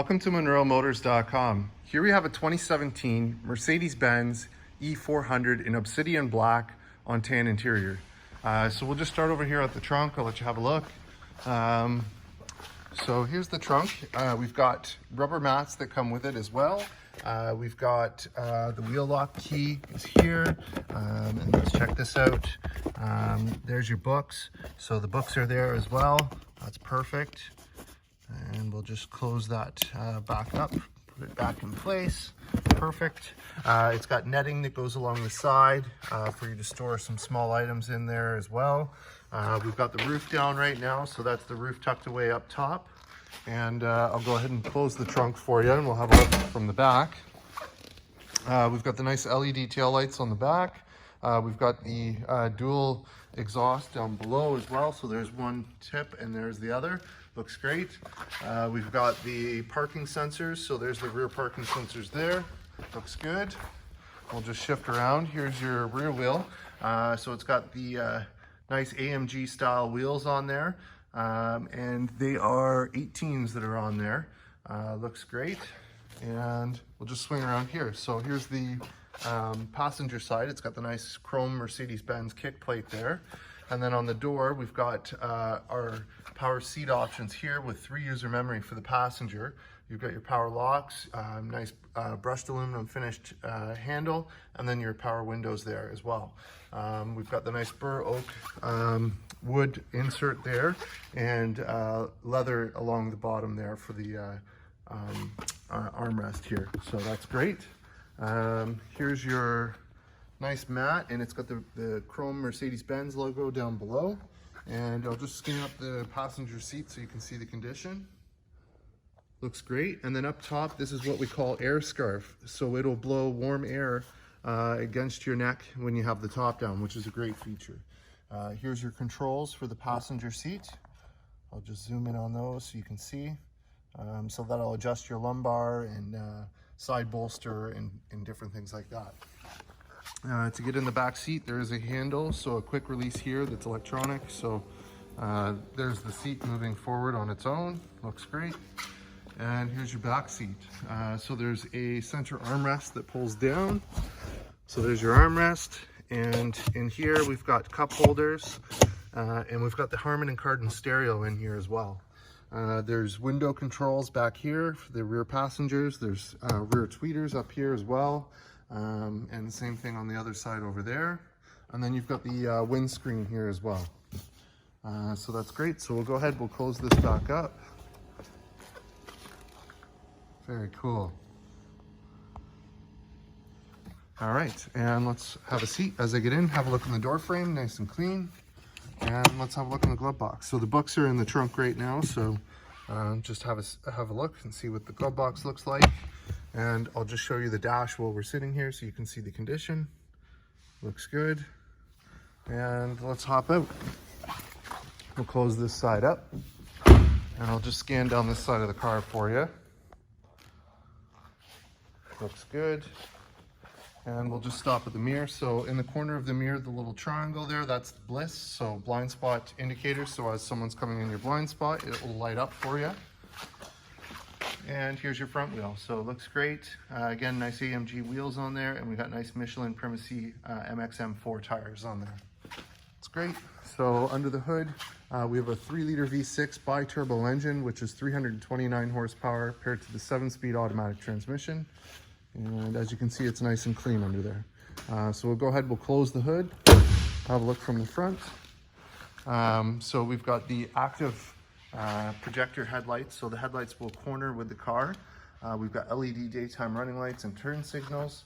Welcome to MonroeMotors.com. Here we have a 2017 Mercedes-Benz E400 in Obsidian Black on tan interior. So we'll just start over here at the trunk. I'll let you have a look. So here's the trunk. We've got rubber mats that come with it as well. We've got the wheel lock key is here. And let's check this out. There's your books. So the books are there as well. That's perfect. And we'll just close that back up, put it back in place. Perfect. It's got netting that goes along the side for you to store some small items in there as well. We've got the roof down right now, so that's the roof tucked away up top. And I'll go ahead and close the trunk for you, and we'll have a look from the back. We've got the nice LED tail lights on the back. We've got the dual exhaust down below as well. So there's one tip and there's the other. Looks great. We've got the parking sensors. So there's the rear parking sensors there. Looks good. We'll just shift around. Here's your rear wheel. So it's got the nice AMG style wheels on there. And they are 18s that are on there. Looks great. And we'll just swing around here. So here's the passenger side. It's got the nice chrome Mercedes-Benz kick plate there. And then on the door, we've got our power seat options here with 3 user memory for the passenger. You've got your power locks, nice brushed aluminum finished handle, and then your power windows there as well. We've got the nice burr oak wood insert there, and leather along the bottom there for the armrest here. So that's great. Here's your nice mat, and it's got the chrome Mercedes-Benz logo down below. And I'll just scan up the passenger seat so you can see the condition. Looks great. And then up top, this is what we call air scarf. So it'll blow warm air against your neck when you have the top down, which is a great feature. Here's your controls for the passenger seat. I'll just zoom in on those so you can see. So that'll adjust your lumbar and side bolster and different things like that. To get in the back seat, there is a handle, so a quick release here that's electronic. So there's the seat moving forward on its own. Looks great. And here's your back seat. So there's a center armrest that pulls down. So there's your armrest. And in here, we've got cup holders. And we've got the Harman Kardon stereo in here as well. There's window controls back here for the rear passengers. There's rear tweeters up here as well. And the same thing on the other side over there. And then you've got the windscreen here as well. So that's great. So we'll go ahead, we'll close this back up. Very cool. All right, and let's have a seat as I get in, have a look in the door frame, nice and clean. And let's have a look in the glove box. So the books are in the trunk right now, so just have a look and see what the glove box looks like. And I'll just show you the dash while we're sitting here so you can see the condition. Looks good. And let's hop out. We'll close this side up. And I'll just scan down this side of the car for you. Looks good. And we'll just stop at the mirror. So in the corner of the mirror, the little triangle there, that's the bliss. So blind spot indicator. So as someone's coming in your blind spot, it will light up for you. And here's your front wheel. So it looks great. Again, nice AMG wheels on there. And we got nice Michelin Primacy MXM4 tires on there. It's great. So under the hood, we have a 3-liter V6 bi-turbo engine, which is 329 horsepower paired to the 7-speed automatic transmission. And as you can see, it's nice and clean under there. So we'll go ahead, we'll close the hood, have a look from the front. So we've got the active projector headlights. So the headlights will corner with the car. We've got LED daytime running lights and turn signals.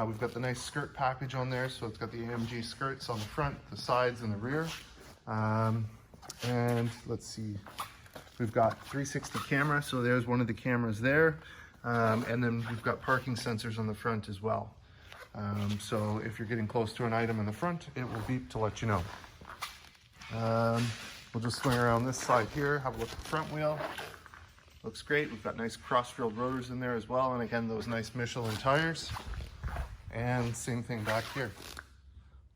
We've got the nice skirt package on there. So it's got the AMG skirts on the front, the sides, and the rear. And let's see, we've got 360 camera. So there's one of the cameras there. And then we've got parking sensors on the front as well. So if you're getting close to an item in the front, it will beep to let you know. We'll just swing around this side here, have a look at the front wheel. Looks great. We've got nice cross-filled rotors in there as well. And again, those nice Michelin tires. And same thing back here.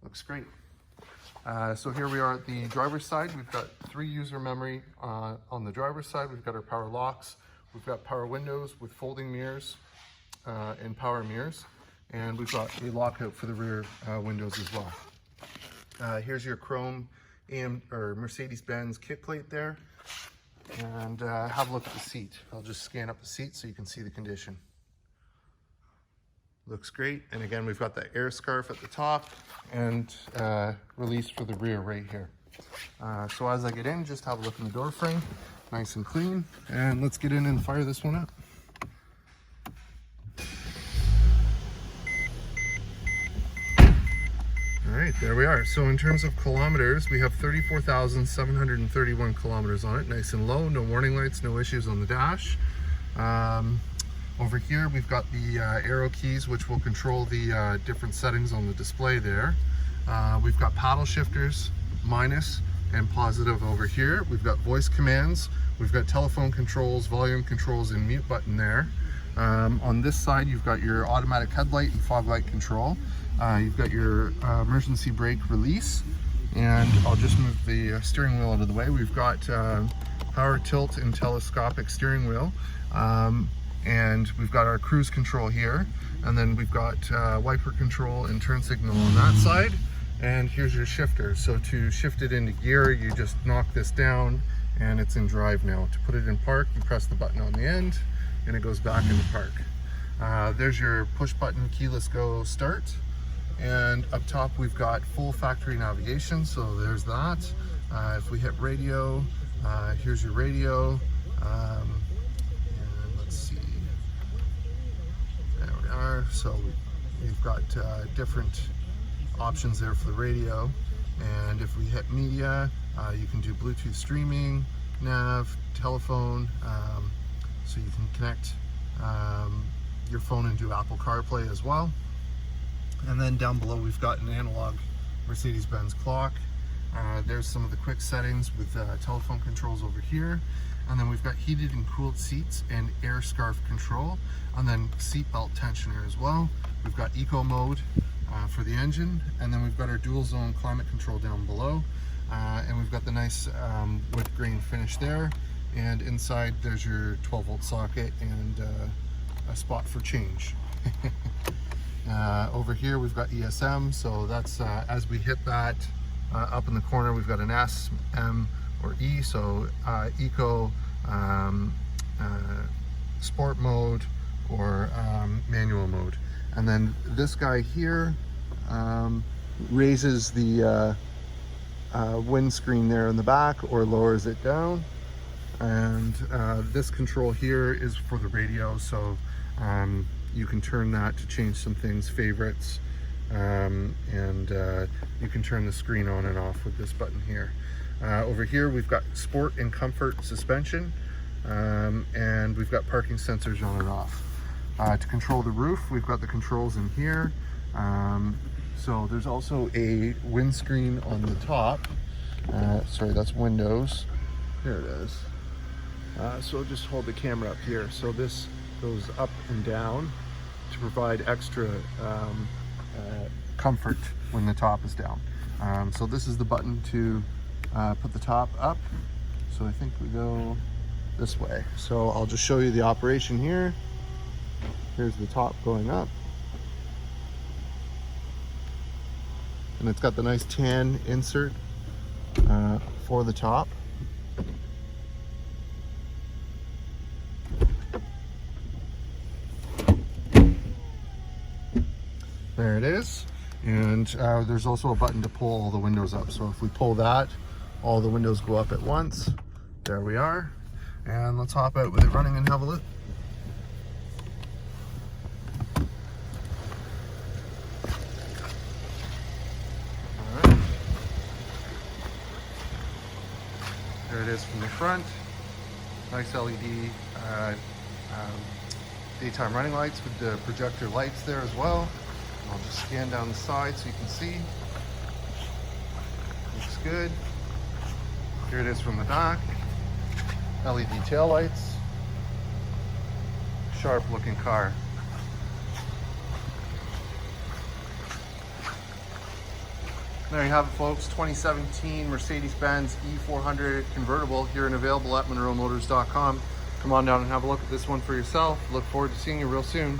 Looks great. So here we are at the driver's side. We've got 3 user memory on the driver's side. We've got our power locks We've got power windows with folding mirrors and power mirrors. And we've got a lockout for the rear windows as well. Here's your chrome Mercedes-Benz kit plate there. And have a look at the seat. I'll just scan up the seat so you can see the condition. Looks great. And again, we've got the air scarf at the top and release for the rear right here. So as I get in, just have a look in the door frame. Nice and clean. And let's get in and fire this one up. All right, there we are. So in terms of kilometers, we have 34,731 kilometers on it. Nice and low, no warning lights, no issues on the dash. Over here, we've got the arrow keys, which will control the different settings on the display there. We've got paddle shifters, minus and positive over here. We've got voice commands. We've got telephone controls, volume controls, and mute button there. On this side, you've got your automatic headlight and fog light control. You've got your emergency brake release, and I'll just move the steering wheel out of the way. We've got power tilt and telescopic steering wheel, and we've got our cruise control here, and then we've got wiper control and turn signal on that side, and here's your shifter. So to shift it into gear, you just knock this down and it's in drive now. To put it in park, you press the button on the end and it goes back into park. There's your push button keyless go start. And up top we've got full factory navigation, so there's that. If we hit radio, here's your radio. And let's see, there we are. So we've got different options there for the radio. And if we hit media, you can do Bluetooth streaming, nav, telephone, so you can connect your phone and do Apple CarPlay as well. And then down below we've got an analog Mercedes-Benz clock. There's some of the quick settings with telephone controls over here. And then we've got heated and cooled seats and air scarf control. And then seat belt tensioner as well. We've got eco mode for the engine. And then we've got our dual zone climate control down below. And we've got the nice wood grain finish there. And inside there's your 12-volt socket and a spot for change. Over here we've got ESM, so that's as we hit that up in the corner, we've got an S, M, or E, so eco, sport mode, or manual mode. And then this guy here raises the windscreen there in the back or lowers it down. And this control here is for the radio, so you can turn that to change some things, favorites, and you can turn the screen on and off with this button here. Over here we've got sport and comfort suspension, and we've got parking sensors on and off. To control the roof, we've got the controls in here. So there's also a windscreen on the top. Sorry, that's windows. There it is. So just hold the camera up here. So this goes up and down to provide extra comfort when the top is down. So this is the button to put the top up. So I think we go this way. So I'll just show you the operation here. Here's the top going up. And it's got the nice tan insert for the top. There it is. And there's also a button to pull all the windows up. So if we pull that, all the windows go up at once. There we are. And let's hop out with it running and have a look. All right. There it is from the front. Nice LED daytime running lights with the projector lights there as well. I'll just scan down the side so you can see. Looks good. Here it is from the back. LED tail lights. Sharp looking car. There you have it, folks. 2017 Mercedes-Benz E400 convertible here and available at MonroeMotors.com. come on down and have a look at this one for yourself. Look forward to seeing you real soon.